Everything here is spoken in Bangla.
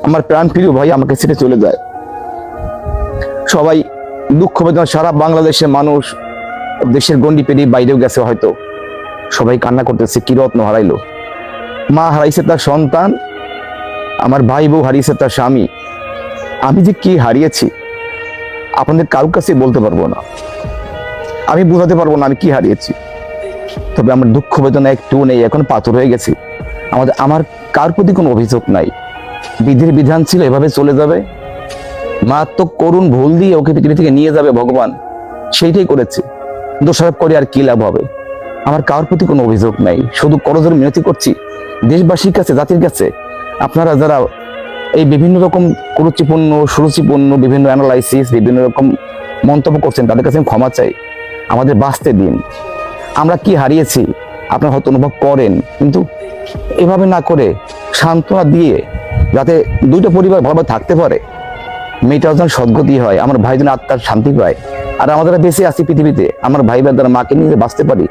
আমার প্রাণ প্রিয় ভাই আমাকে ছেড়ে চলে যায়। সবাই দুঃখ বেদনা, সারা বাংলাদেশের মানুষ দেশের গন্ডি পেরিয়ে বাইরেও গেছে, হয়তো সবাই কান্না করতেছে, কি রত্ন হারাইলো। মা হারাইছে তার সন্তান, আমার ভাই বউ হারিয়েছে তার স্বামী। আমি যে কি হারিয়েছি আপনাদের কারোর কাছে বলতে পারবো না, আমি বোঝাতে পারবো না আমি কি হারিয়েছি। তবে আমার দুঃখ বেদনা একটু নেই, এখন পাথর হয়ে গেছে। আমার কার প্রতি কোনো অভিযোগ নাই। বিধির বিধান ছিল এভাবে চলে যাবে, মারাত্মক করুণ ভুল দিয়ে ওকে পৃথিবী থেকে নিয়ে যাবে ভগবান, সেইটাই করেছে। দোষারোপ করে আর কি লাভ হবে? আমার কার প্রতি কোনো অভিযোগ নাই, শুধু করজোড়ে মিনতি করছি দেশবাসীর কাছে, জাতির কাছে, আপনারা যারা এই বিভিন্ন রকম কুরুচিপূর্ণ সুরুচিপূর্ণ বিভিন্ন অ্যানালাইসিস, বিভিন্ন রকম মন্তব্য করছেন, তাদের কাছে আমি ক্ষমা চাই। আমাদের বাঁচতে দিন। আমরা কি হারিয়েছি আপনারা হয়তো অনুভব করেন, কিন্তু এভাবে না করে সান্ত্বনা দিয়ে যাতে দুইটা পরিবার ভালোভাবে থাকতে পারে, মেয়েটাও যেন সদ্গতি হয়, আমার ভাই যেন আত্মার শান্তি পায়, আর আমাদের বেঁচে আছি পৃথিবীতে, আমার ভাই বোনদের মাকে নিয়ে বাঁচতে পারি,